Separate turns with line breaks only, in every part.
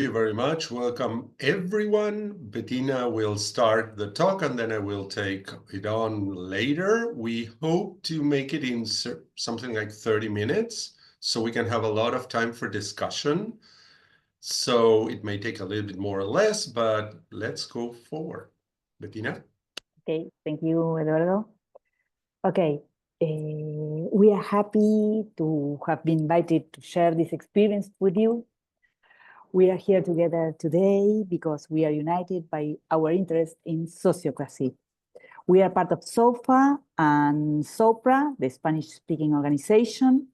you very much. Welcome, everyone. Bettina will start the talk, and then I will take it on later. We hope to make it in something like 30 minutes, so we can have a lot of time for discussion. So it may take a little bit more or less, but let's go forward. Bettina?
Okay, thank you, Eduardo. Okay, we are happy to have been invited to share this experience with you. We are here together today because we are united by our interest in sociocracy. We are part of SOFA and SOPRA, the Spanish-speaking organization.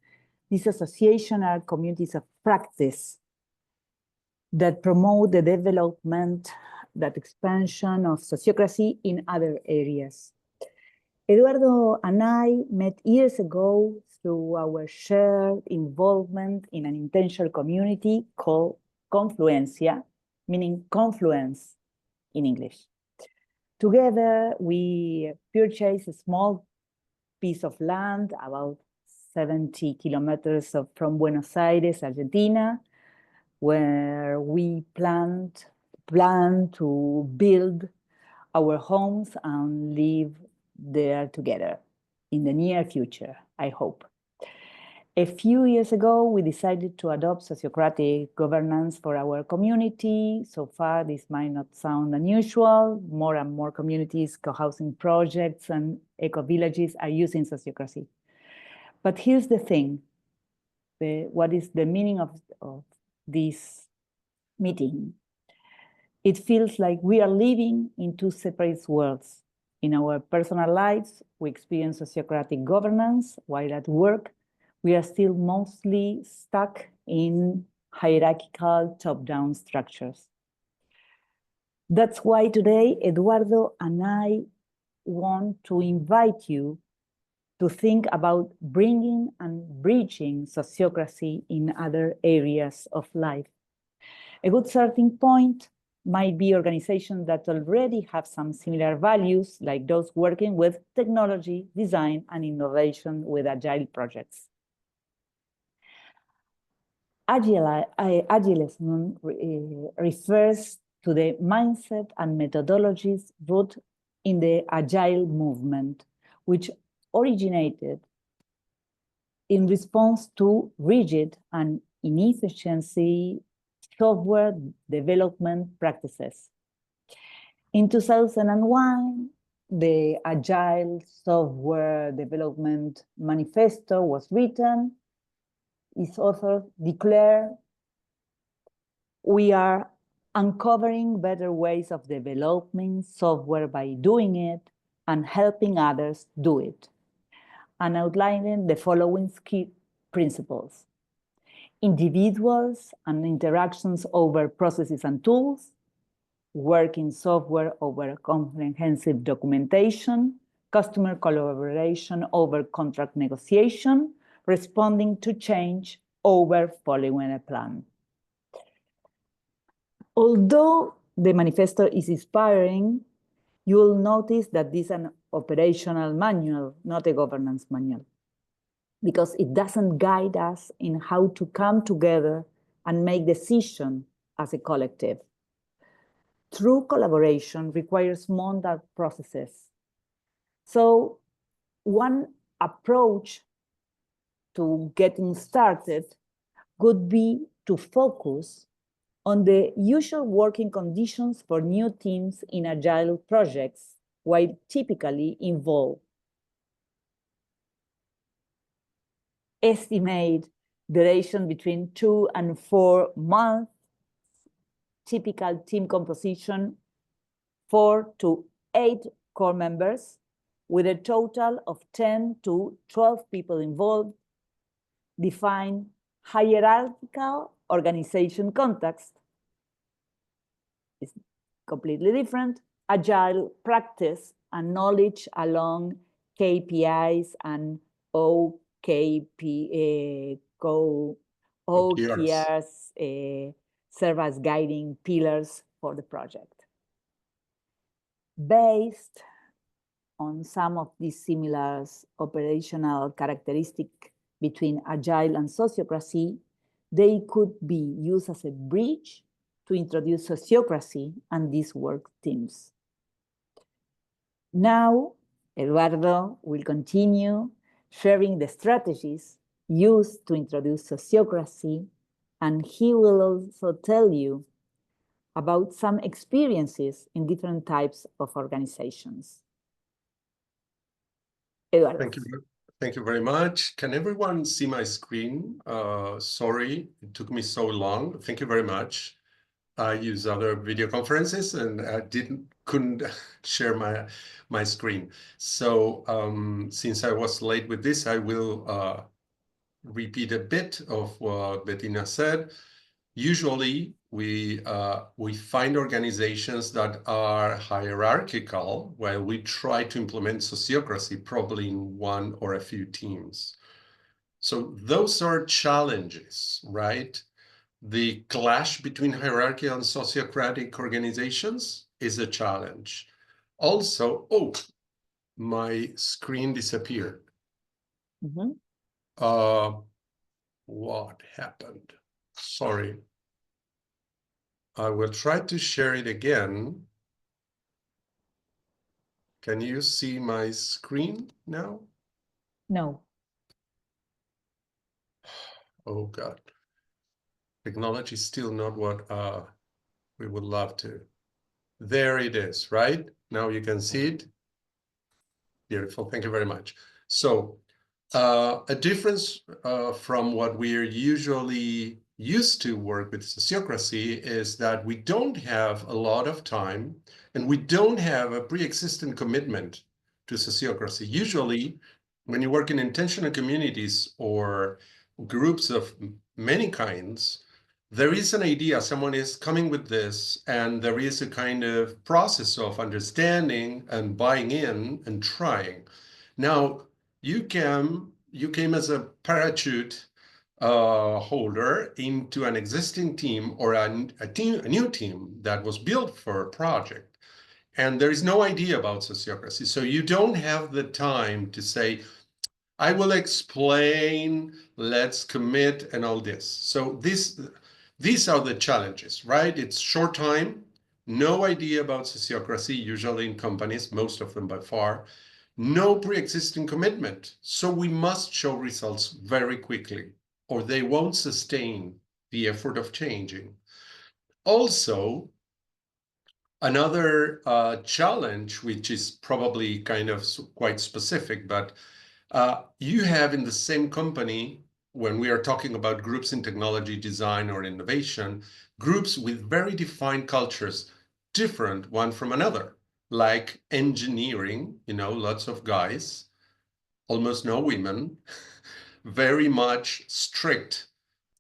These associations are communities of practice that promote the development, that expansion of sociocracy in other areas. Eduardo and I met years ago through our shared involvement in an intentional community called Confluencia, meaning confluence in English. Together, we purchased a small piece of land about 70 kilometers from Buenos Aires, Argentina, where we plan to build our homes and live there together in the near future, I hope. A few years ago, we decided to adopt sociocratic governance for our community. So far, this might not sound unusual. More and more communities, co-housing projects, and eco-villages are using sociocracy. But here's the thing. What is the meaning of this meeting? It feels like we are living in two separate worlds. In our personal lives, we experience sociocratic governance, while at work, we are still mostly stuck in hierarchical top-down structures. That's why today, Eduardo and I want to invite you to think about bringing and bridging sociocracy in other areas of life. A good starting point might be organizations that already have some similar values, like those working with technology, design, and innovation with agile projects. Agilism refers to the mindset and methodologies rooted in the agile movement, which originated in response to rigid and inefficiency software development practices. In 2001, the Agile Software Development Manifesto was written. Its authors declare, we are uncovering better ways of developing software by doing it and helping others do it, and outlining the following key principles. Individuals and interactions over processes and tools, working software over comprehensive documentation, customer collaboration over contract negotiation, responding to change over following a plan. Although the manifesto is inspiring, you will notice that this is an operational manual, not a governance manual, because it doesn't guide us in how to come together and make decisions as a collective. True collaboration requires months processes. So one approach to getting started could be to focus on the usual working conditions for new teams in agile projects, while typically involve estimate duration between 2 and 4 months, typical team composition, 4 to 8 core members, with a total of 10 to 12 people involved, define hierarchical organization context. It's completely different. Agile practice and knowledge along KPIs and OKRs serve as guiding pillars for the project. Based on some of these similar operational characteristics between agile and sociocracy, they could be used as a bridge to introduce sociocracy and these work teams. Now, Eduardo will continue sharing the strategies used to introduce sociocracy, and he will also tell you about some experiences in different types of organizations. Eduardo.
Thank you very much. Can everyone see my screen? Sorry, it took me so long. Thank you very much. I use other video conferences and I couldn't share my screen. So since I was late with this, I will repeat a bit of what Bettina said. Usually, we find organizations that are hierarchical while we try to implement sociocracy probably in one or a few teams. So those are challenges, right? The clash between hierarchical and sociocratic organizations is a challenge. Also, oh, my screen disappeared.
Mm-hmm.
What happened? Sorry. I will try to share it again. Can you see my screen now?
No.
Oh, God. Technology is still not what we would love to. There it is, right? Now you can see it. Beautiful. Thank you very much. So a difference from what we're usually used to work with sociocracy is that we don't have a lot of time and we don't have a pre-existing commitment to sociocracy. Usually, when you work in intentional communities or groups of many kinds, there is an idea, someone is coming with this, and there is a kind of process of understanding and buying in and trying. Now, you came as a parachute holder into an existing team or a new team that was built for a project. And there is no idea about sociocracy. So you don't have the time to say, I will explain, let's commit and all this. So these are the challenges, right? It's short time, no idea about sociocracy, usually in companies, most of them by far, no pre-existing commitment. So we must show results very quickly or they won't sustain the effort of changing. Also, another challenge, which is probably kind of quite specific, but you have in the same company, when we are talking about groups in technology, design, or innovation, groups with very defined cultures, different one from another, like engineering, lots of guys, almost no women, very much strict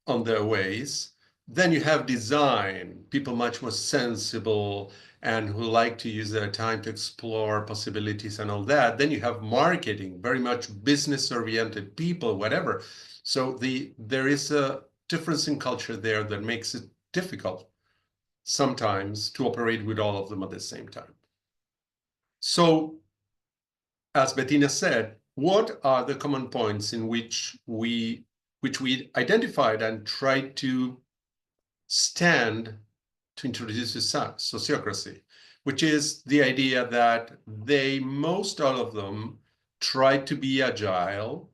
on their ways. Then you have design, people much more sensible and who like to use their time to explore possibilities and all that. Then you have marketing, very much business-oriented people, whatever. So there is a difference in culture there that makes it difficult sometimes to operate with all of them at the same time. So, as Bettina said, what are the common points in which we identified and tried to stand to introduce sociocracy, which is the idea that most all of them try to be agile,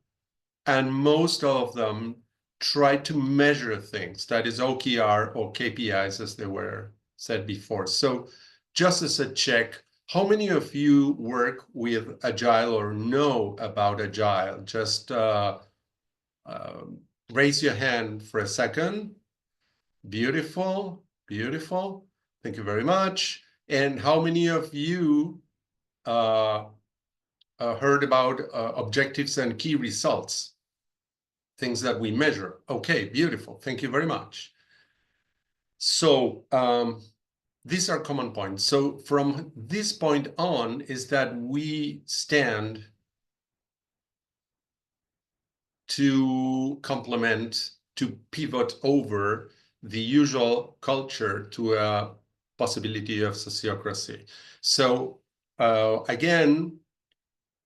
and most all of them try to measure things, that is OKR or KPIs as they were said before. So just as a check, how many of you work with agile or know about agile? Just raise your hand for a second. Beautiful, beautiful. Thank you very much. And how many of you heard about objectives and key results? Things that we measure. Okay, beautiful. Thank you very much. So these are common points. So from this point on is that we stand to complement, to pivot over the usual culture to a possibility of sociocracy. So again,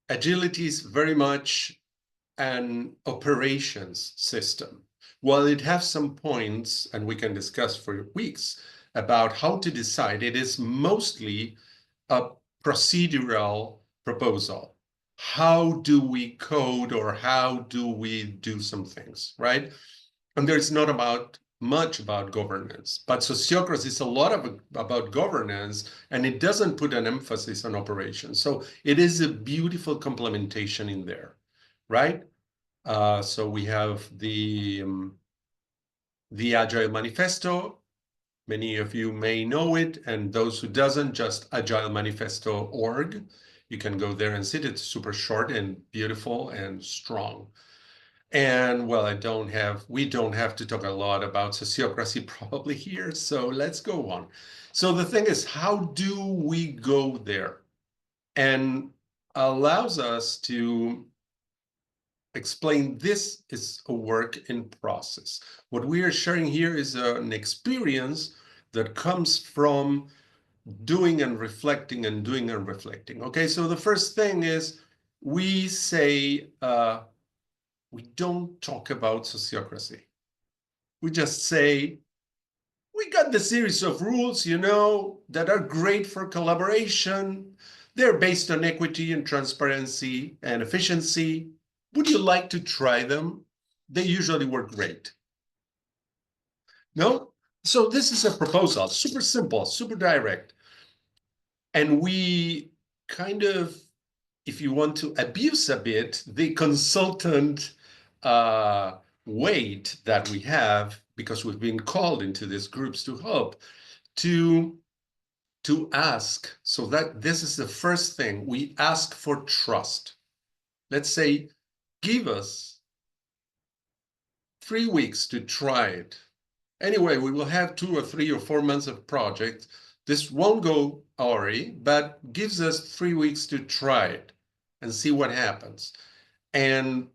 agility is very much an operations system. While it has some points, and we can discuss for weeks, about how to decide. It is mostly a procedural proposal. How do we code, or how do we do some things, right? And there's not much about governance, but sociocracy is a lot about governance, and it doesn't put an emphasis on operations. So it is a beautiful complementation in there, right? So we have the Agile Manifesto. Many of you may know it, and those who doesn't, just agilemanifesto.org. You can go there and see it. It's super short and beautiful and strong. And well, we don't have to talk a lot about sociocracy probably here, so let's go on. So the thing is, how do we go there? And allows us to explain this is a work in process. What we are sharing here is an experience that comes from doing and reflecting and doing and reflecting. Okay, so the first thing is we say, we don't talk about sociocracy. We just say, we got the series of rules, that are great for collaboration. They're based on equity and transparency and efficiency. Would you like to try them? They usually work great. No? So this is a proposal, super simple, super direct. And we kind of, if you want to abuse a bit, the consultant weight that we have, because we've been called into these groups to help, to ask, so that this is the first thing, we ask for trust. Let's say, give us 3 weeks to try it. Anyway, we will have 2 or 3 or 4 months of project. This won't go awry, but gives us 3 weeks to try it and see what happens. And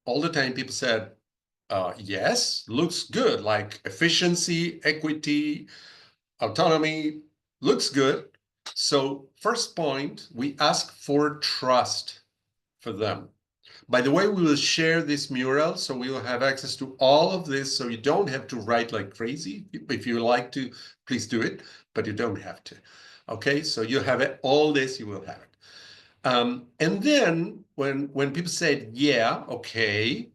all the time people said, yes, looks good, like efficiency, equity, autonomy, looks good. So first point, we ask for trust for them. By the way, we will share this mural, so we will have access to all of this, so you don't have to write like crazy. If you like to, please do it, but you don't have to. Okay, so you have it, all this, you will have it. And then when people said, yeah, okay,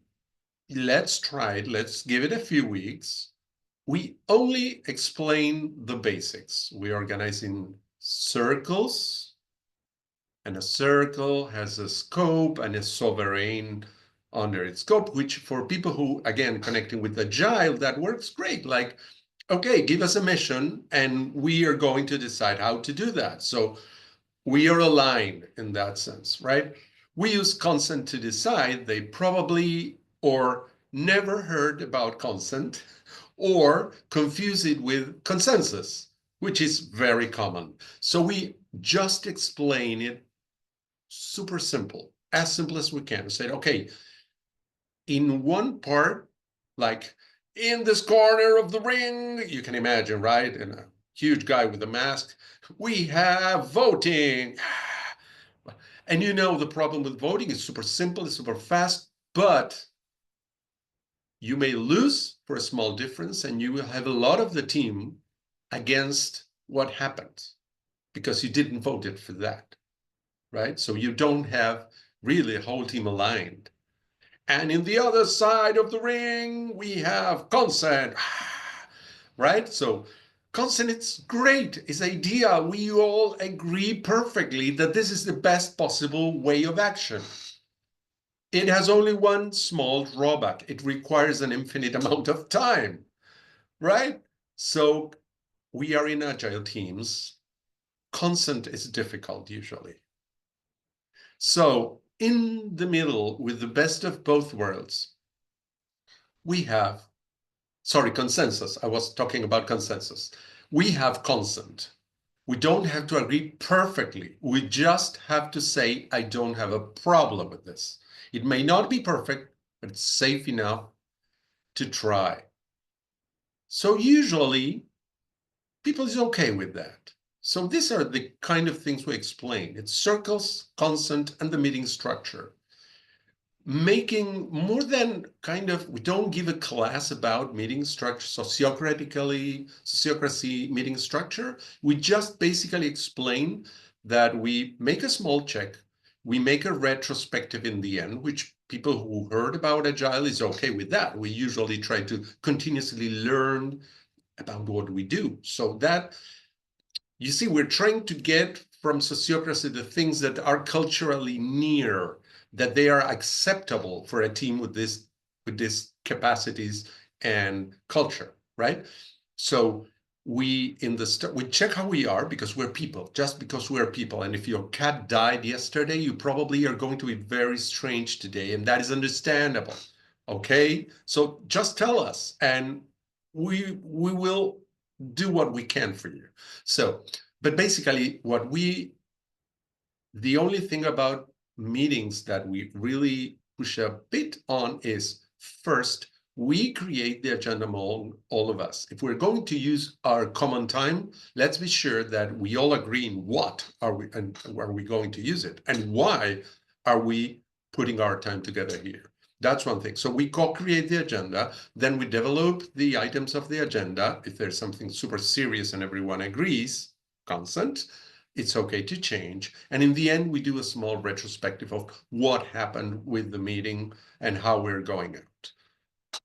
let's try it, let's give it a few weeks, we only explain the basics. We organize in circles, and a circle has a scope and a sovereign under its scope, which for people who, again, connecting with Agile, that works great. Like, okay, give us a mission, and we are going to decide how to do that. So we are aligned in that sense, right? We use consent to decide. They probably or never heard about consent or confuse it with consensus, which is very common. So we just explain it super simple as we can. Say, okay, in one part, like in this corner of the ring, you can imagine, right? And a huge guy with a mask, we have voting. And the problem with voting is super simple, it's super fast, but you may lose for a small difference, and you will have a lot of the team against what happened because you didn't vote it for that, right? So you don't have really a whole team aligned. And in the other side of the ring, we have consent, right? So consent, it's great, it's ideal. We all agree perfectly that this is the best possible way of action. It has only one small drawback. It requires an infinite amount of time, right? So we are in agile teams. Consent is difficult usually. So in the middle, with the best of both worlds, we have, consensus. I was talking about consensus. We have consent. We don't have to agree perfectly. We just have to say, I don't have a problem with this. It may not be perfect, but it's safe enough to try. So usually, people is okay with that. So these are the kind of things we explain. It's circles, consent, and the meeting structure. making more than kind of, we don't give a class about meeting structure, sociocracy meeting structure. We just basically explain that we make a small check, we make a retrospective in the end, which people who heard about Agile is okay with that. We usually try to continuously learn about what we do. So that, you see, we're trying to get from sociocracy the things that are culturally near, that they are acceptable for a team with these capacities and culture, right? So we check how we are because we're people, just because we're people. And if your cat died yesterday, you probably are going to be very strange today, and that is understandable. Okay, so just tell us, and we will do what we can for you. So, but basically, the only thing about meetings that we really push a bit on is, first, we create the agenda among all of us. If we're going to use our common time, let's be sure that we all agree in what are we going to use it, and why are we putting our time together here. That's one thing. So we co-create the agenda, then we develop the items of the agenda. If there's something super serious and everyone agrees, consent, it's okay to change. And in the end, we do a small retrospective of what happened with the meeting and how we're going out.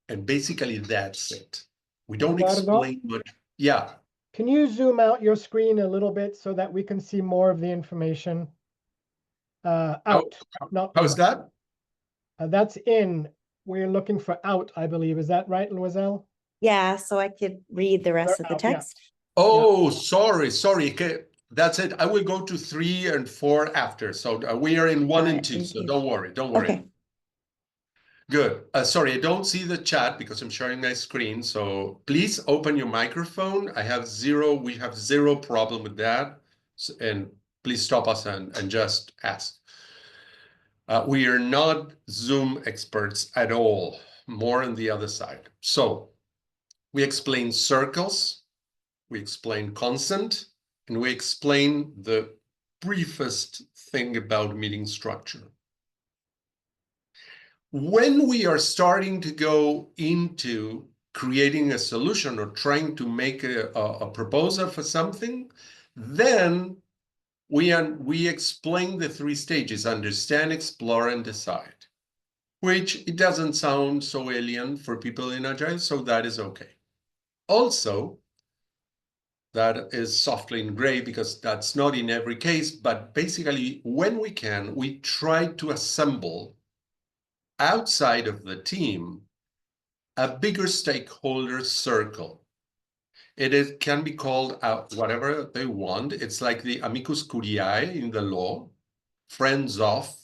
And basically that's it. We don't explain much. Yeah.
Can you zoom out your screen a little bit so that we can see more of the information? Out.
How's that?
That's in. We're looking for out, I believe. Is that right, Loiselle?
Yeah, so I could read the rest of the
Out, yeah.
text.
Oh, sorry. Okay, that's it. I will go to 3 and 4 after. So we are in 1 and 2. So don't worry.
Okay.
Good. Sorry, I don't see the chat because I'm sharing my screen. So please open your microphone. We have zero problem with that. And please stop us and just ask. We are not Zoom experts at all, more on the other side. So we explain circles, we explain consent, and we explain the briefest thing about meeting structure. When we are starting to go into creating a solution or trying to make a proposal for something, then we explain the 3 stages: understand, explore, and decide, which it doesn't sound so alien for people in Agile, so that is okay. Also, that is softly in gray because that's not in every case, but basically when we can, we try to assemble outside of the team a bigger stakeholder circle. It can be called whatever they want. It's like the amicus curiae in the law, friends of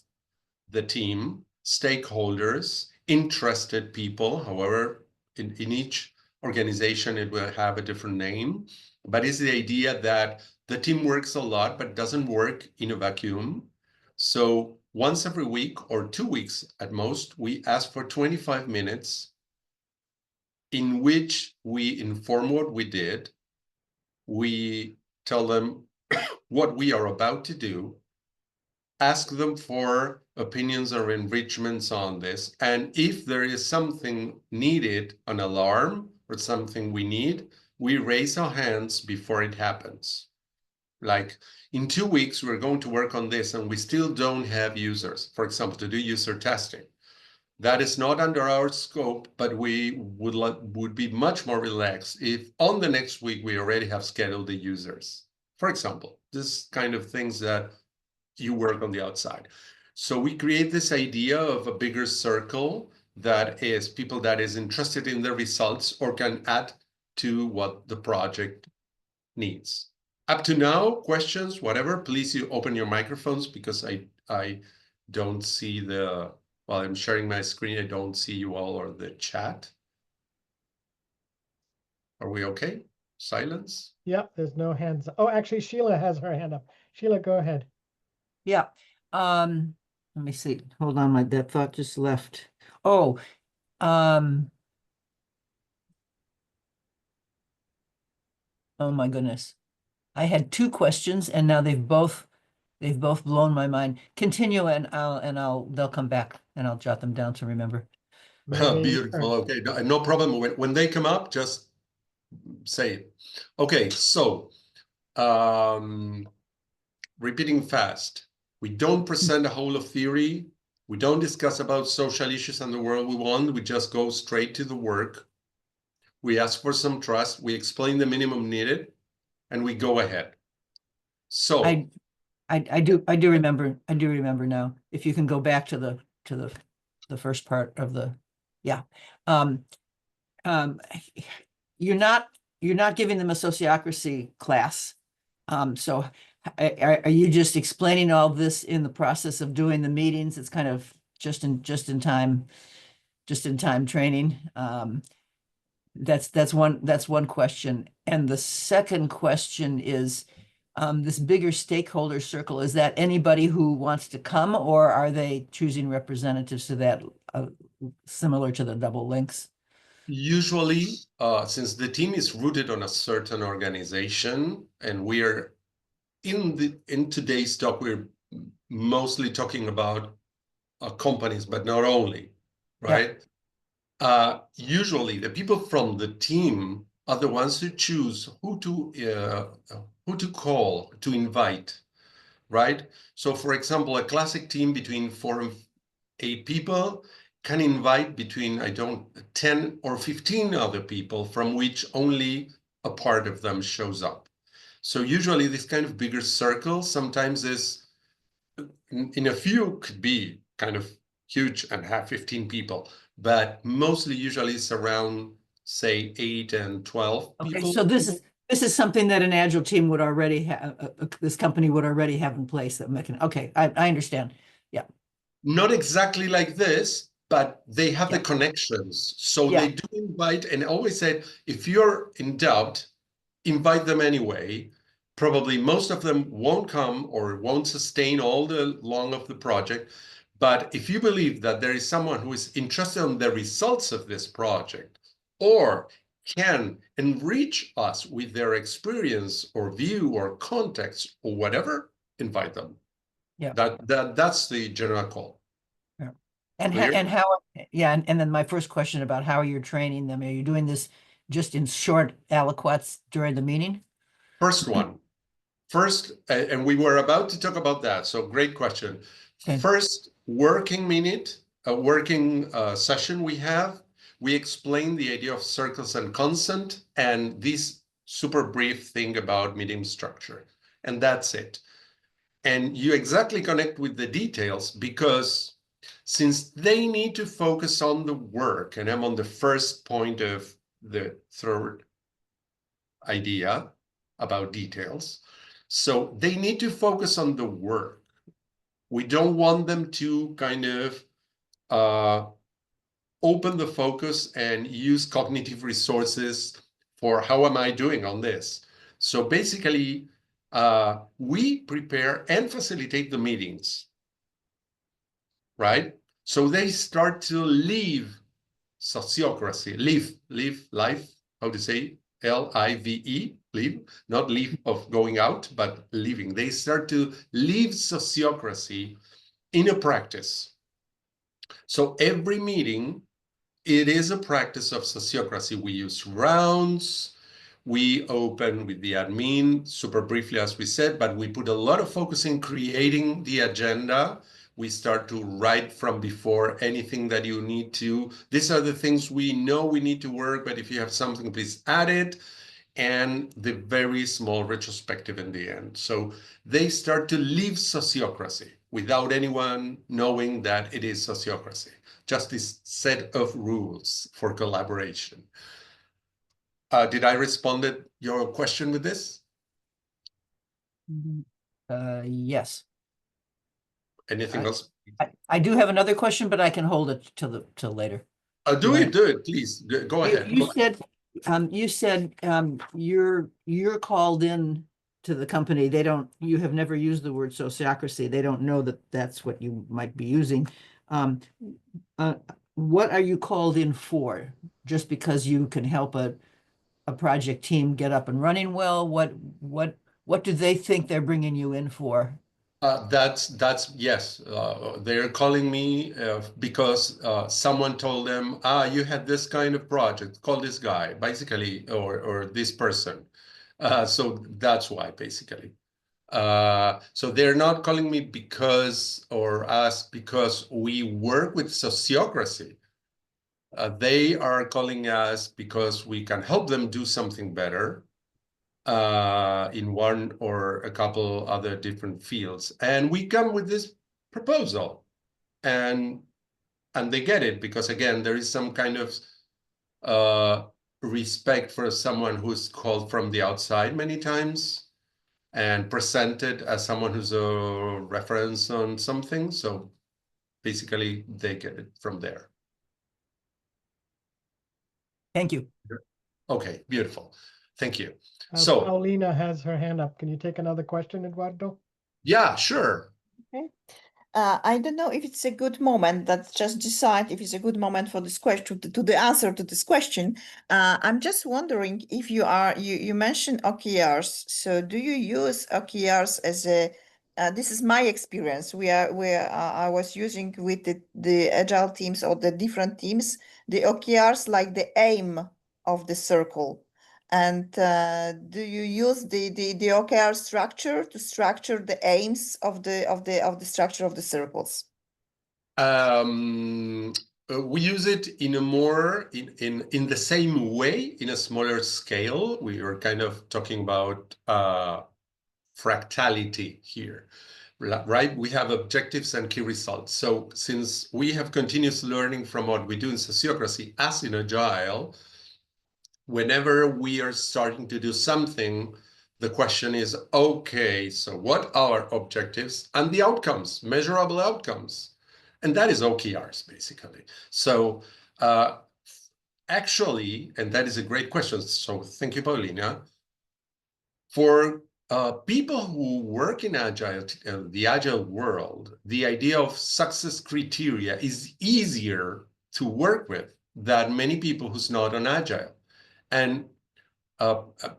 the team, stakeholders, interested people. However, in each organization, it will have a different name. But it's the idea that the team works a lot, but doesn't work in a vacuum. So once every week or 2 weeks at most, we ask for 25 minutes in which we inform what we did, we tell them what we are about to do, ask them for opinions or enrichments on this, and if there is something needed, an alarm or something we need, we raise our hands before it happens. Like, in 2 weeks, we're going to work on this and we still don't have users, for example, to do user testing. That is not under our scope, but we would be much more relaxed if on the next week we already have scheduled the users. For example, this kind of things that you work on the outside. So we create this idea of a bigger circle that is people that is interested in the results or can add to what the project needs. Up to now, questions, whatever, please you open your microphones because I don't see while I'm sharing my screen, I don't see you all or the chat. Are we okay? Silence?
Yep, there's no hands. Oh, actually, Sheila has her hand up. Sheila, go ahead.
Yeah. Let me see. Hold on, that thought just left. Oh, oh my goodness. I had 2 questions and now they've both They've both blown my mind. Continue they'll come back and I'll jot them down to remember.
Beautiful. Okay, no problem. When they come up, just say it. Okay, so repeating fast. We don't present a whole of theory. We don't discuss about social issues and the world we want. We just go straight to the work. We ask for some trust. We explain the minimum needed, and we go ahead. So
I do remember now. If you can go back to the first part of the, yeah. You're not giving them a sociocracy class. So are you just explaining all this in the process of doing the meetings? It's kind of just in time training. That's one question. And the second question is, this bigger stakeholder circle, is that anybody who wants to come, or are they choosing representatives to that, similar to the double links?
usually, since the team is rooted on a certain organization, and we're in today's talk, we're mostly talking about companies, but not only, right? Yeah. Usually, the people from the team are the ones who choose who to call, to invite, right? So, for example, a classic team between 4 and 8 people can invite between 10 or 15 other people, from which only a part of them shows up. So usually this kind of bigger circle sometimes is, in a few, could be kind of huge and have 15 people, but mostly usually it's around, say, 8 and 12 people.
Okay, so this is something that an Agile team would already have, this company would already have in place that making, okay, I understand. Yeah.
Not exactly like this, but they have the connections. So they do invite, and always said, if you're in doubt, invite them anyway. Probably most of them won't come or won't sustain all the long of the project. But if you believe that there is someone who is interested in the results of this project, or can enrich us with their experience or view or context or whatever, invite them.
Yeah.
That's the general call.
Yeah. And then my first question about how you're training them. Are you doing this just in short aliquots during the meeting?
First one. First, and we were about to talk about that, so great question.
Okay.
First working minute, a working session we explain the idea of circles and consent and this super brief thing about meeting structure, and that's it. And you exactly connect with the details, because since they need to focus on the work, and I'm on the first point of the third idea about details, so they need to focus on the work. We don't want them to kind of open the focus and use cognitive resources for how am I doing on this. So basically, we prepare and facilitate the meetings, right? So they start to live sociocracy, live life, how to say, L-I-V-E, live, not leave of going out, but living. They start to live sociocracy in a practice. So every meeting, it is a practice of sociocracy. We use rounds. We open with the admin super briefly, as we said, but we put a lot of focus in creating the agenda. We start to write from before anything that you need to. These are the things we know we need to work, but if you have something, please add it. And the very small retrospective in the end. So they start to live sociocracy without anyone knowing that it is sociocracy. Just this set of rules for collaboration. Did I respond to your question with this?
Yes.
Anything else?
I do have another question, but I can hold it till later.
Do it, please. Go ahead.
You said you're called in to the company. You have never used the word sociocracy. They don't know that that's what you might be using. What are you called in for? Just because you can help a project team get up and running well? What do they think they're bringing you in for?
That's yes. They're calling me because someone told them, you had this kind of project, call this guy, basically, or this person. So that's why, basically. So they're not calling me because, or us because we work with Sociocracy. They are calling us because we can help them do something better in one or a couple other different fields. And we come with this proposal, and they get it because, again, there is some kind of respect for someone who's called from the outside many times and presented as someone who's a reference on something. So basically, they get it from there.
Thank you.
Okay, beautiful. Thank you.
Paulina has her hand up. Can you take another question, Eduardo?
Yeah, sure.
Okay. I don't know if it's a good moment. Let's just decide if it's a good moment for this question, to the answer to this question. I'm just wondering if you mentioned OKRs. So do you use OKRs as a, this is my experience. I was using with the agile teams or the different teams, the OKRs like the aim of the circle. And do you use the OKR structure to structure the aims of the structure of the circles?
We use it in a more in the same way, in a smaller scale. We are kind of talking about fractality here, right? We have objectives and key results. So since we have continuous learning from what we do in Sociocracy as in Agile, whenever we are starting to do something, the question is, okay, so what are objectives and the outcomes, measurable outcomes? And that is OKRs, basically. So actually, and that is a great question. So thank you, Paulina. For people who work in Agile, the Agile world, the idea of success criteria is easier to work with than many people who's not on Agile. And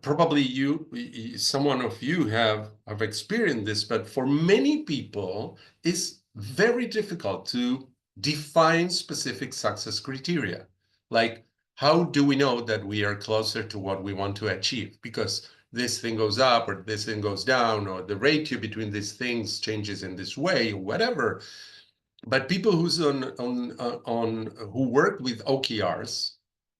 probably someone of you have experienced this, but for many people, it's very difficult to define specific success criteria. Like, how do we know that we are closer to what we want to achieve? Because this thing goes up or this thing goes down, or the ratio between these things changes in this way, or whatever. But people who work with OKRs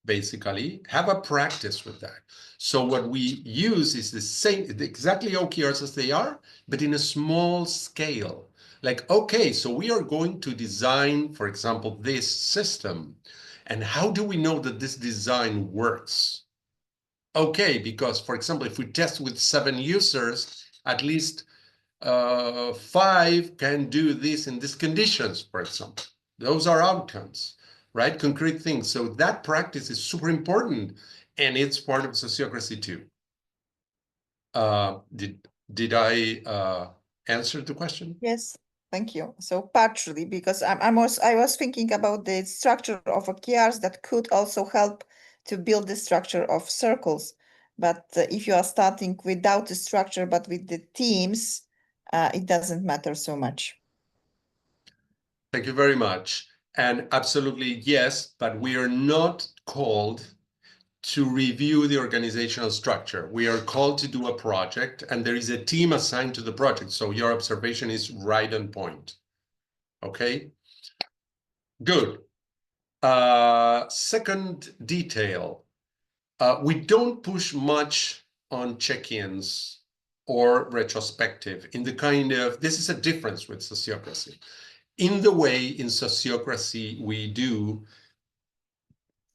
basically have a practice with that. So what we use is the same, exactly OKRs as they are, but in a small scale. Like, okay, so we are going to design, for example, this system. And how do we know that this design works? Okay, because, for example, if we test with 7 users, at least 5 can do this in these conditions, for example. Those are outcomes, right? Concrete things. So that practice is super important, and it's part of Sociocracy too. Did I answer the question?
Yes, thank you. So partially, because I was thinking about the structure of OKRs that could also help to build the structure of circles. But if you are starting without the structure, but with the teams, it doesn't matter so much.
Thank you very much. And absolutely, yes, but we are not called to review the organizational structure. We are called to do a project, and there is a team assigned to the project. So your observation is right on point. Okay, good. Second detail, we don't push much on check-ins or retrospective in the kind of, this is a difference with Sociocracy. In the way in Sociocracy we do,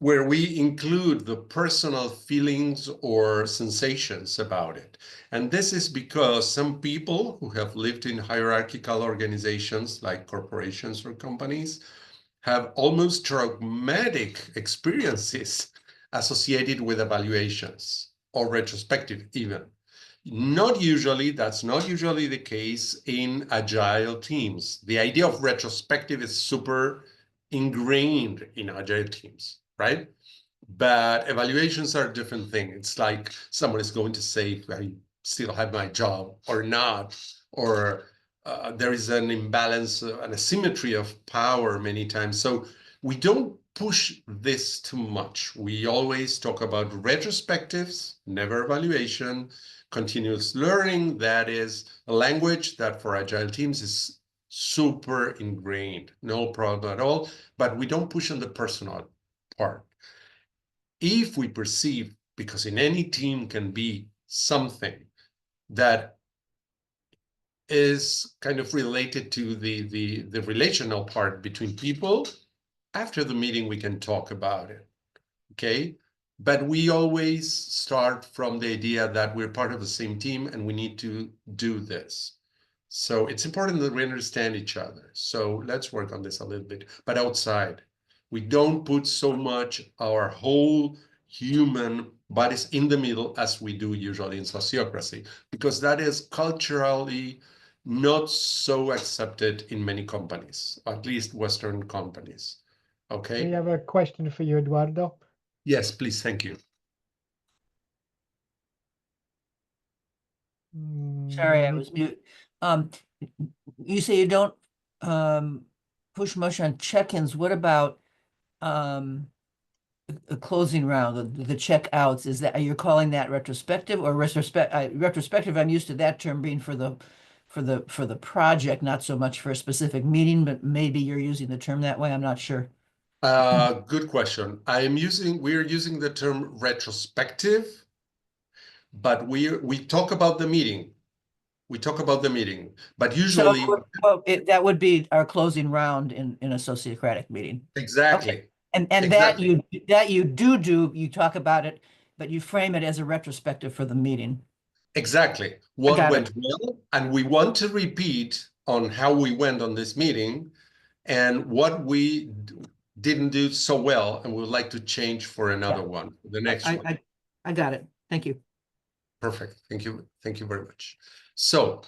where we include the personal feelings or sensations about it. And this is because some people who have lived in hierarchical organizations like corporations or companies have almost traumatic experiences associated with evaluations or retrospective even. That's not usually the case in Agile teams. The idea of retrospective is super ingrained in Agile teams, right? But evaluations are a different thing. It's like someone is going to say, I still have my job or not, or there is an imbalance, an asymmetry of power many times. So we don't push this too much. We always talk about retrospectives, never evaluation, continuous learning. That is a language that for agile teams is super ingrained, no problem at all, but we don't push on the personal part. If we perceive, because in any team can be something that is kind of related to the relational part between people, after the meeting we can talk about it, okay? But we always start from the idea that we're part of the same team and we need to do this. So it's important that we understand each other. So let's work on this a little bit. But outside, we don't put so much our whole human bodies in the middle as we do usually in sociocracy, because that is culturally not so accepted in many companies, at least Western companies. Okay.
We have a question for you, Eduardo.
Yes, please. Thank you.
Sorry, I
Mm,
was mute. You say you don't push much on check-ins. What about a closing round, the check-outs? Is that, are you calling that retrospective or retrospective? I'm used to that term being for the project, not so much for a specific meeting, but maybe you're using the term that way. I'm not sure.
Good question. We're using the term retrospective, but we talk about the meeting. We talk about the meeting, but usually
That would be our closing round in a sociocratic meeting.
exactly.
Okay. And
Exactly.
that you do, you talk about it, but you frame it as a retrospective for the meeting.
Exactly. What went well, and we want to repeat on how we went on this meeting and what we didn't do so well, and we would like to change for another one, the next one.
I got it. Thank you.
Perfect. Thank you. Thank you very much. So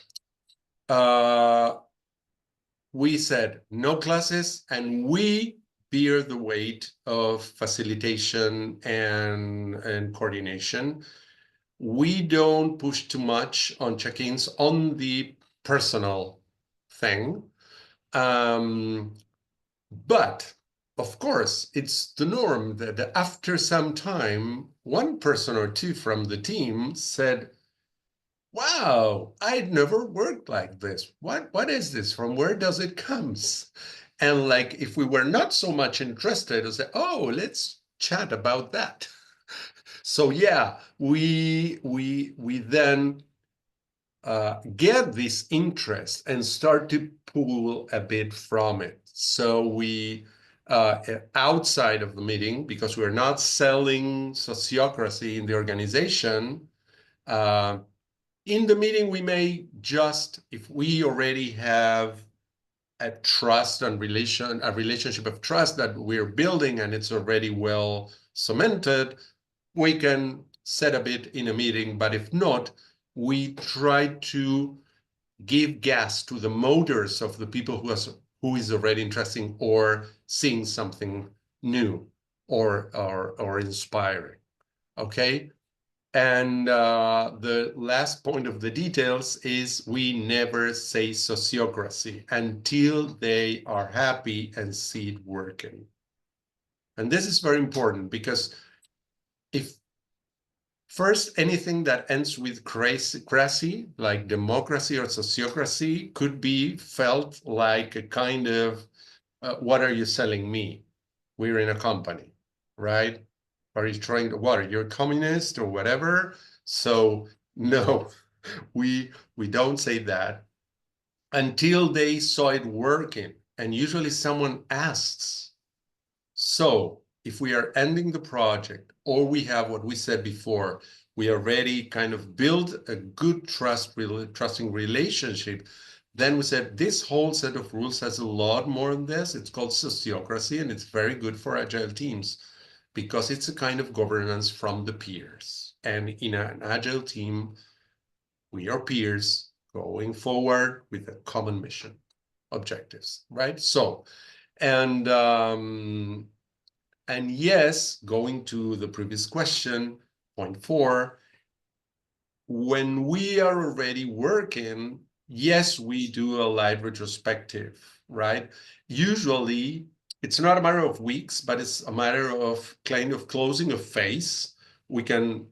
we said no classes, and we bear the weight of facilitation and coordination. We don't push too much on check-ins on the personal thing. But of course, it's the norm that after some time, one person or two from the team said, wow, I'd never worked like this. What is this? From where does it comes? And like, if we were not so much interested, I say, oh, let's chat about that. So yeah, we then get this interest and start to pull a bit from it. So we outside of the meeting, because we're not selling sociocracy in the organization, in the meeting, we may just, if we already have a trust and a relationship of trust that we're building and it's already well cemented, we can set a bit in a meeting. But if not, we try to give gas to the motors of the people who is already interesting or seeing something new or inspiring. Okay. And the last point of the details is we never say sociocracy until they are happy and see it working. And this is very important because if first, anything that ends with crazy, like democracy or sociocracy, could be felt like a kind of, what are you selling me? We're in a company, right? Are you trying to, what, are you a communist or whatever? So no, we don't say that until they saw it working. And usually someone asks, so if we are ending the project or we have what we said before, we already kind of build a good trusting relationship, then we said this whole set of rules has a lot more than this. It's called sociocracy, and it's very good for agile teams because it's a kind of governance from the peers. And in an agile team, we are peers going forward with a common mission, objectives, right? So, and yes, going to the previous question, point 4, when we are already working, yes, we do a live retrospective, right? Usually, it's not a matter of weeks, but it's a matter of kind of closing a phase. We can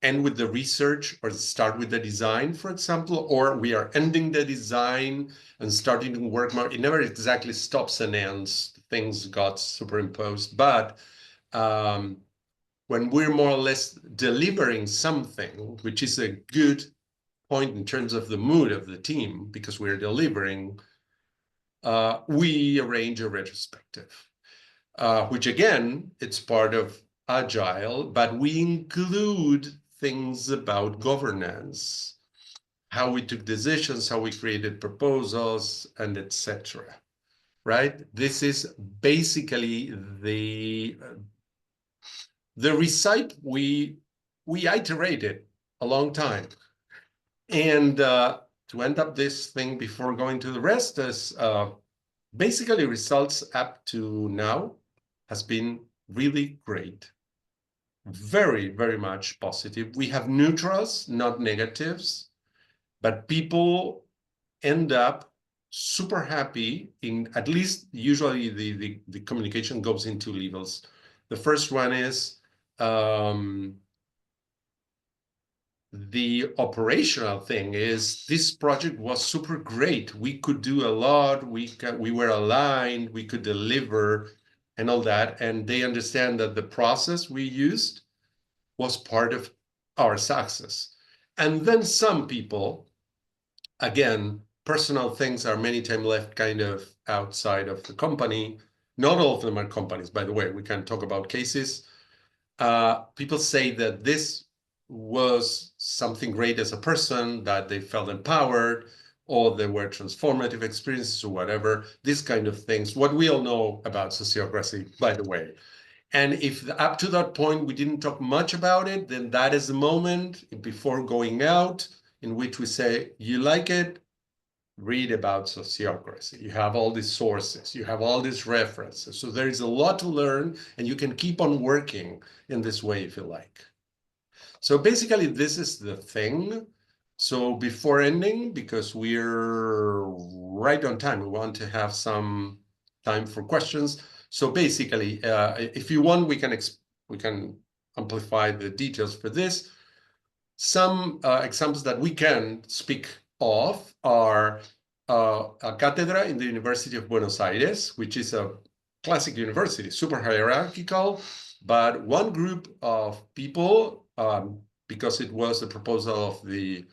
end with the research or start with the design, for example, or we are ending the design and starting to work more. It never exactly stops and ends. Things got superimposed, but when we're more or less delivering something, which is a good point in terms of the mood of the team, because we're delivering, we arrange a retrospective, which again, it's part of Agile, but we include things about governance, how we took decisions, how we created proposals, and etc. Right? This is basically the recite we iterated a long time. And to end up this thing before going to the rest is basically results up to now has been really great. Very, very much positive. We have neutrals, not negatives, but people end up super happy in at least usually the communication goes in two levels. The first one is the operational thing is this project was super great. We could do a lot. We were aligned. We could deliver and all that. And they understand that the process we used was part of our success. And then some people, again, personal things are many times left kind of outside of the company. Not all of them are companies, by the way. We can talk about cases. People say that this was something great as a person, that they felt empowered, or there were transformative experiences or whatever, these kind of things. What we all know about sociocracy, by the way. And if up to that point we didn't talk much about it, then that is the moment before going out in which we say, you like it, read about sociocracy. You have all these sources, you have all these references. So there is a lot to learn, and you can keep on working in this way if you like. So basically, this is the thing. So before ending, because we're right on time, we want to have some time for questions. So basically, if you want, we can amplify the details for this. Some examples that we can speak of are a cátedra in the University of Buenos Aires, which is a classic university, super hierarchical, but one group of people, because it was the proposal of the,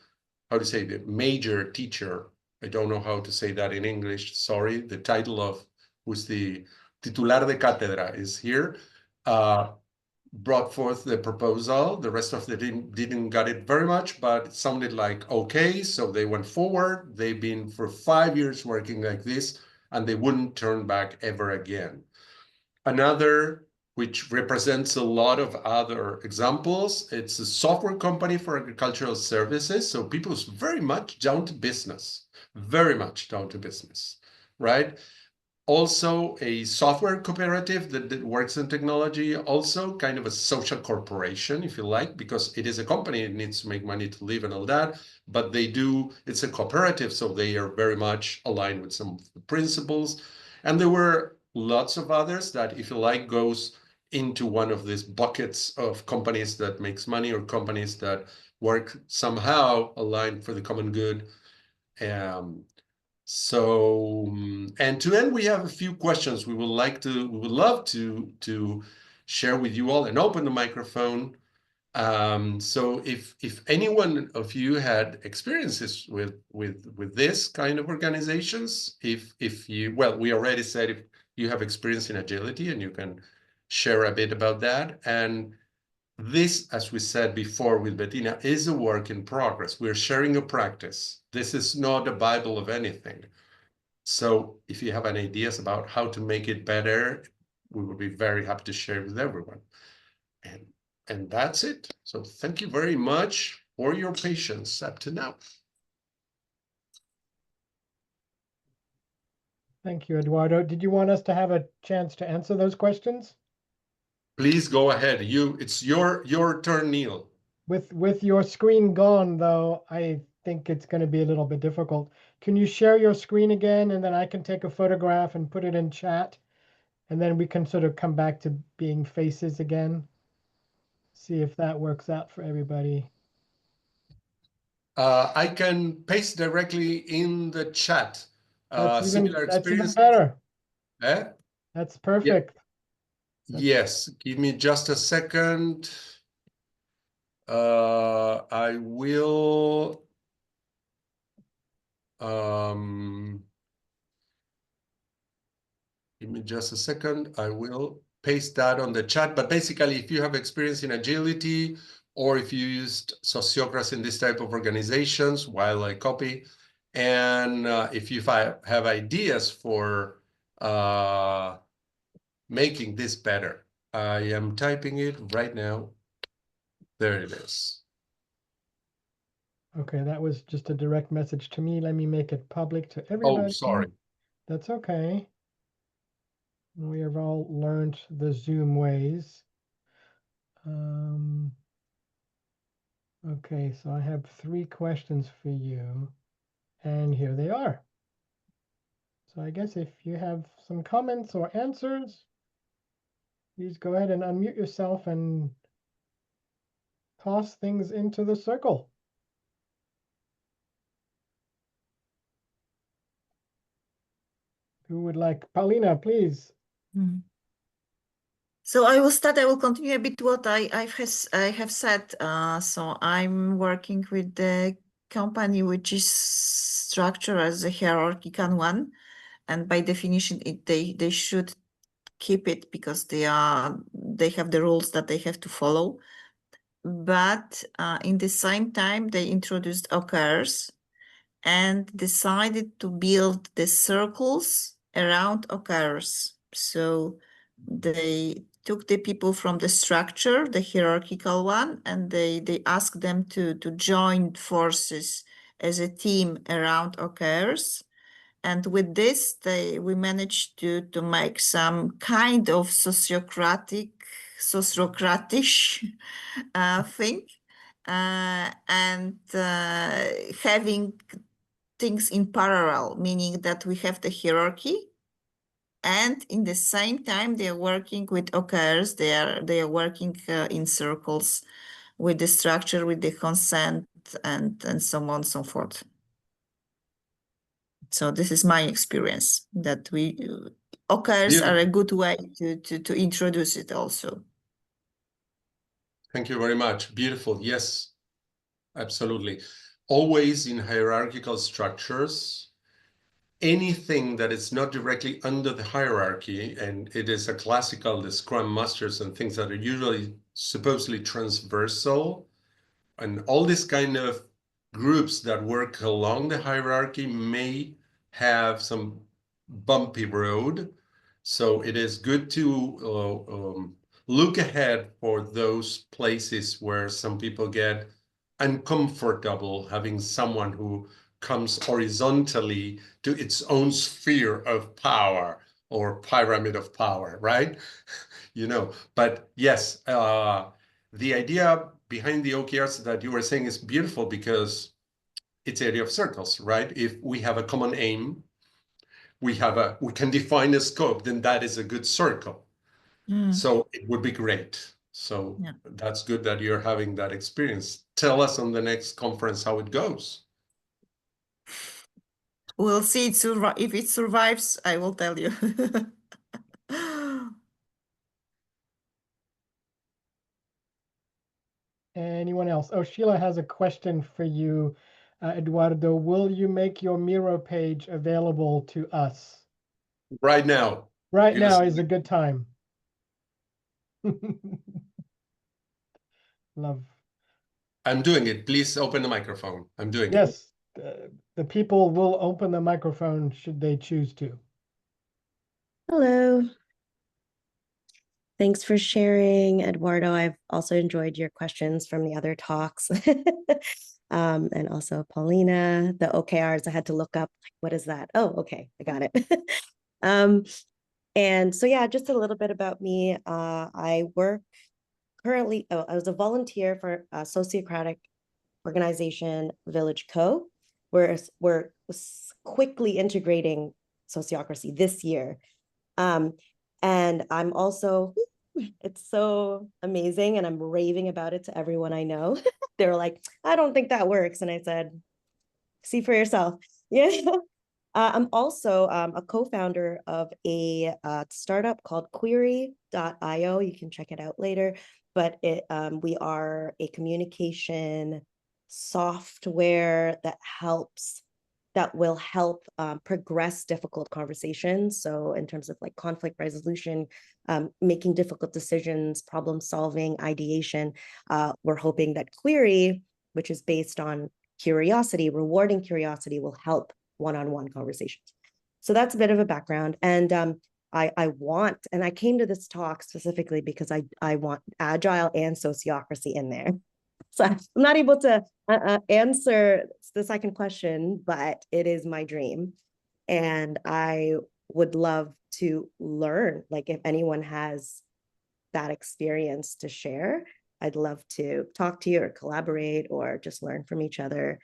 how to say, the major teacher, I don't know how to say that in English, sorry, the title of who's the titular de cátedra is here, brought forth the proposal. The rest of them didn't got it very much, but it sounded like okay, so they went forward. They've been for 5 years working like this, and they wouldn't turn back ever again. Another, which represents a lot of other examples, it's a software company for agricultural services. So people's very much down to business, very much down to business, right? Also a software cooperative that works in technology, also kind of a social corporation, if you like, because it is a company, it needs to make money to live and all that, but it's a cooperative, so they are very much aligned with some of the principles. And there were lots of others that, if you like, goes into one of these buckets of companies that makes money or companies that work somehow aligned for the common good. So, and to end, we have a few questions we would love to share with you all and open the microphone. So if anyone of you had experiences with this kind of organizations, if you, well, we already said if you have experience in agility and you can share a bit about that. And this, as we said before with Bettina, is a work in progress. We're sharing a practice. This is not a Bible of anything. So if you have any ideas about how to make it better, we would be very happy to share with everyone. And that's it. So thank you very much for your patience up to now.
Thank you, Eduardo. Did you want us to have a chance to answer those questions?
Please go ahead. It's your turn, Neil.
With your screen gone, though, I think it's going to be a little bit difficult. Can you share your screen again, and then I can take a photograph and put it in chat, and then we can sort of come back to being faces again. See if that works out for everybody.
I can paste directly in the chat.
That's
Similar
even
experience.
better.
Eh?
That's perfect.
Yes, give me just a second. I will. Give me just a second. I will paste that on the chat. But basically, if you have experience in agility, or if you used Sociocracy in this type of organizations, while I copy, and if you have ideas for making this better, I am typing it right now. There it is.
Okay, that was just a direct message to me. Let me make it public to
Oh,
everybody.
sorry.
That's okay. We have all learned the Zoom ways. Okay, so I have 3 questions for you, and here they are. So I guess if you have some comments or answers, please go ahead and unmute yourself and toss things into the circle. Who would like? Paulina, please.
So I will start. I will continue a bit what I have said. So I'm working with the company which is structured as a hierarchical one, and by definition, they should keep it because they have the rules that they have to follow. But in the same time, they introduced OKRs and decided to build the circles around OKRs. So they took the people from the structure, the hierarchical one, and they asked them to join forces as a team around OKRs. And with this, we managed to make some kind of sociocratic thing, and having things in parallel, meaning that we have the hierarchy, and in the same time they are working with OKRs. They are working in circles with the structure, with the consent, and so on and so forth. So this is my experience that OKRs are a good way to introduce it also.
Thank you very much. Beautiful. Yes, absolutely. Always in hierarchical structures, anything that is not directly under the hierarchy, and it is a classical, the Scrum Masters and things that are usually supposedly transversal, and all these kind of groups that work along the hierarchy may have some bumpy road. So it is good to look ahead for those places where some people get uncomfortable having someone who comes horizontally to its own sphere of power or pyramid of power, right? But yes, the idea behind the OKRs that you were saying is beautiful because it's area of circles, right? If we have a common aim, we can define a scope, then that is a good circle. So it would be great. So that's good that you're having that experience. Tell us on the next conference how it goes.
We'll see if it survives, I will tell you.
Anyone else? Oh, Sheila has a question for you, Eduardo. Will you make your Miro page available to us?
Right now.
Right now is a good time. Love.
I'm doing it. Please open the microphone. I'm doing it.
Yes, the people will open the microphone should they choose to.
Hello. Thanks for sharing, Eduardo. I've also enjoyed your questions from the other talks. And also Paulina, the OKRs, I had to look up, like, what is that? Oh, okay, I got it. And so, yeah, just a little bit about me. I work currently, I was a volunteer for Sociocratic organization, Village Co. We're quickly integrating Sociocracy this year. And I'm also, it's so amazing, and I'm raving about it to everyone I know. They were like, I don't think that works. And I said, see for yourself. Yeah. I'm also a co-founder of a startup called Query.io. You can check it out later. But we are a communication software that will help progress difficult conversations. So in terms of like conflict resolution, making difficult decisions, problem solving, ideation, we're hoping that Query, which is based on curiosity, rewarding curiosity, will help one-on-one conversations. So that's a bit of a background. And I came to this talk specifically because I want Agile and Sociocracy in there. So I'm not able to answer the second question, but it is my dream. And I would love to learn, like if anyone has that experience to share, I'd love to talk to you or collaborate or just learn from each other.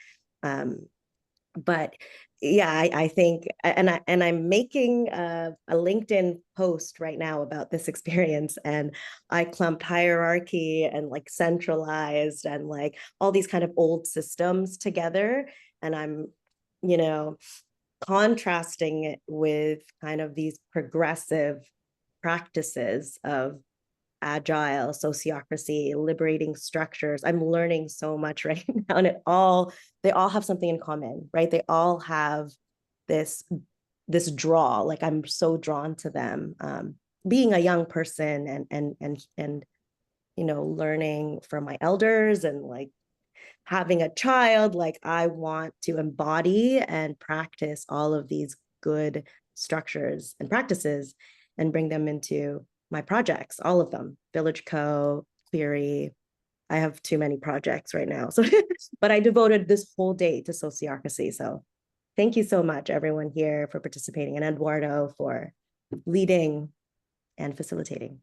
But yeah, I think, and I'm making a LinkedIn post right now about this experience, and I clumped hierarchy and like centralized and like all these kind of old systems together. And I'm, contrasting it with kind of these progressive practices of Agile, Sociocracy, Liberating Structures. I'm learning so much right now, and they all have something in common, right? They all have this draw. Like I'm so drawn to them. Being a young person and learning from my elders and like having a child, like I want to embody and practice all of these good structures and practices and bring them into my projects, all of them, Village Co, Query. I have too many projects right now. So, but I devoted this whole day to Sociocracy. So thank you so much, everyone here, for participating, and Eduardo for leading and facilitating.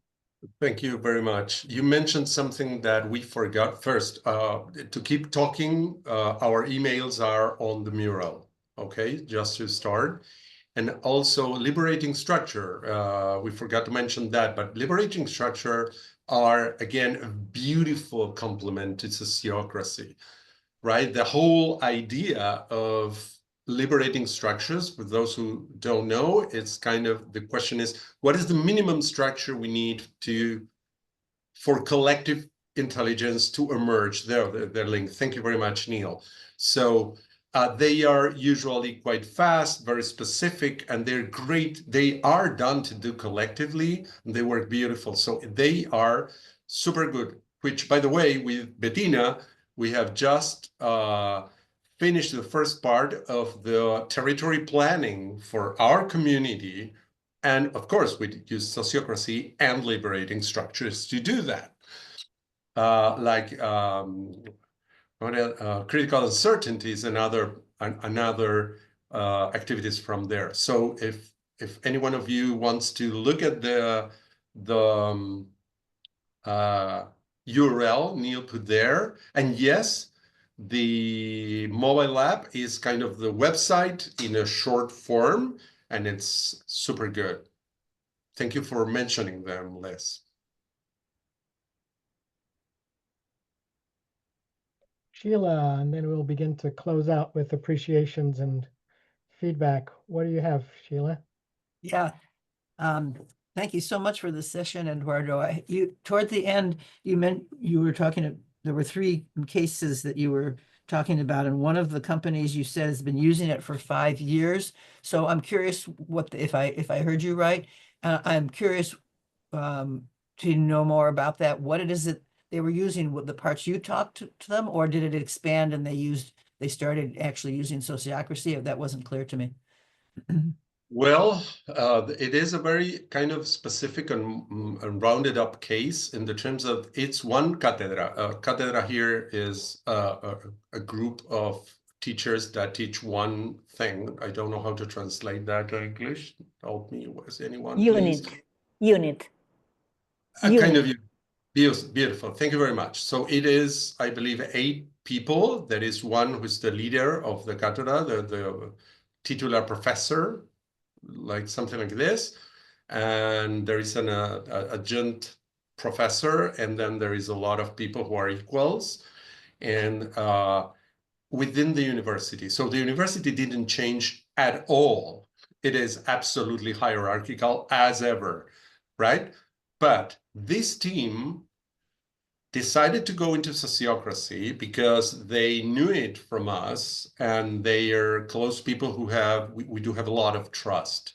Thank you very much. You mentioned something that we forgot. First, to keep talking, our emails are on the mural, okay, just to start. And also Liberating Structure, we forgot to mention that, but Liberating Structure are, again, a beautiful complement to Sociocracy, right? The whole idea of liberating structures, for those who don't know, it's kind of, the question is, what is the minimum structure we need for collective intelligence to emerge? Their link. Thank you very much, Neil. So they are usually quite fast, very specific, and they're great. They are done to do collectively, and they work beautiful. So they are super good, which, by the way, with Bettina, we have just finished the first part of the territory planning for our community. And of course, we use Sociocracy and Liberating Structures to do that. Critical uncertainties and other activities from there. So if any one of you wants to look at the URL Neil put there, and yes, the mobile app is kind of the website in a short form, and it's super good. Thank you for mentioning them, Liz.
Sheila, and then we'll begin to close out with appreciations and feedback. What do you have, Sheila?
Yeah. Thank you so much for this session, Eduardo. Toward the end, you were talking, there were 3 cases that you were talking about, and one of the companies you said has been using it for 5 years. So I'm curious if I heard you right. I'm curious to know more about that. What it is that they were using, what the parts you talked to them, or did it expand and they started actually using Sociocracy? That wasn't clear to me.
Well, it is a very kind of specific and rounded up case in the terms of it's one cátedra. Cátedra here is a group of teachers that teach one thing. I don't know how to translate that in English. Help me, was anyone?
Unit.
Please?
Unit.
Kind of beautiful. Thank you very much. So it is, I believe, 8 people. There is one who's the leader of the cátedra, the titular professor, like something like this. And there is an adjunct professor, and then there is a lot of people who are equals. And within the university. So the university didn't change at all. It is absolutely hierarchical as ever, right? But this team decided to go into sociocracy because they knew it from us, and they are close people who we do have a lot of trust.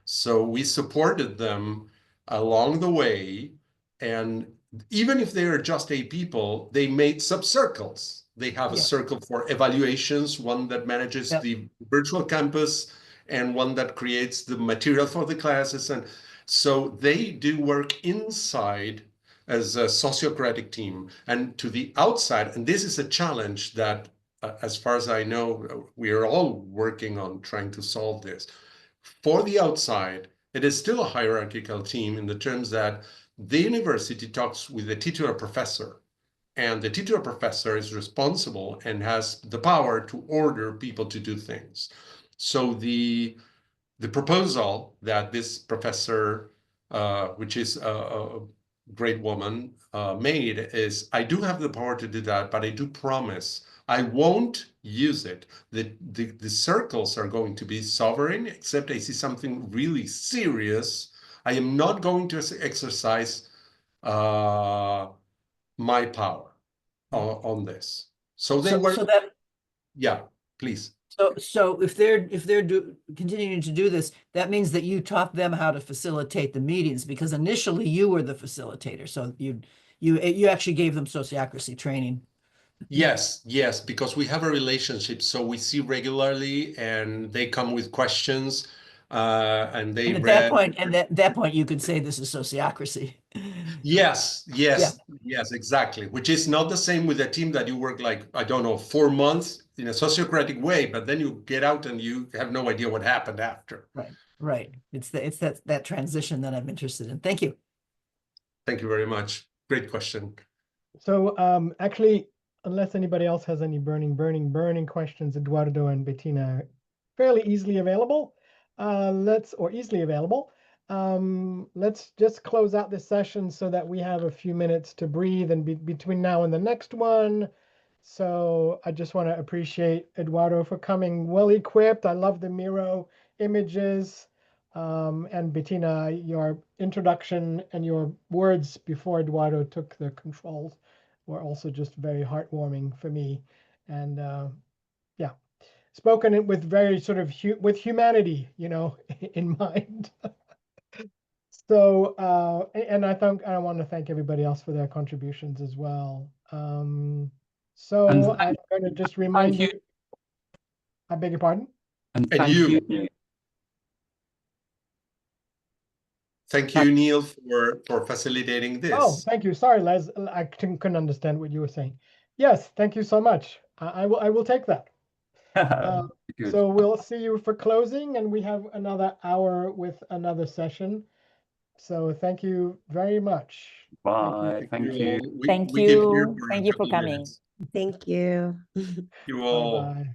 So we supported them along the way, and even if they are just 8 people, they made sub-circles. They have a circle for evaluations, one that manages the virtual campus, and one that creates the material for the classes. And so they do work inside as a sociocratic team, and to the outside. And this is a challenge that, as far as I know, we are all working on trying to solve this. For the outside, it is still a hierarchical team in the terms that the university talks with the titular professor, and the titular professor is responsible and has the power to order people to do things. So the proposal that this professor, which is a great woman, made is, I do have the power to do that, but I do promise I won't use it. The circles are going to be sovereign, except I see something really serious. I am not going to exercise my power on this. So they were, yeah, please.
So if they're continuing to do this, that means that you taught them how to facilitate the meetings, because initially you were the facilitator. So you actually gave them sociocracy training.
Yes, because we have a relationship, so we see regularly, and they come with questions, and they
And at that point, you could say this is sociocracy.
Yes, exactly. Which is not the same with a team that you work like, I don't know, 4 months in a sociocratic way, but then you get out and you have no idea what happened after.
Right. It's that transition that I'm interested in. Thank you.
Thank you very much. Great question.
So actually, unless anybody else has any burning questions, Eduardo and Bettina are fairly easily available. Let's just close out this session so that we have a few minutes to breathe and between now and the next one. So I just want to appreciate Eduardo for coming well equipped. I love the Miro images. And Bettina, your introduction and your words before Eduardo took the controls were also just very heartwarming for me. And yeah, spoken with very sort of with humanity, in mind. So, and I want to thank everybody else for their contributions as well. So I'm going to just remind you. I beg your pardon?
And thank you. Thank you, Neil, for facilitating this.
Oh, thank you. Sorry, Les, I couldn't understand what you were saying. Yes, thank you so much. I will take that. So we'll see you for closing, and we have another hour with another session. So thank you very much.
Bye. Thank you.
Thank you for coming.
Thank you.
You all.
Bye-bye.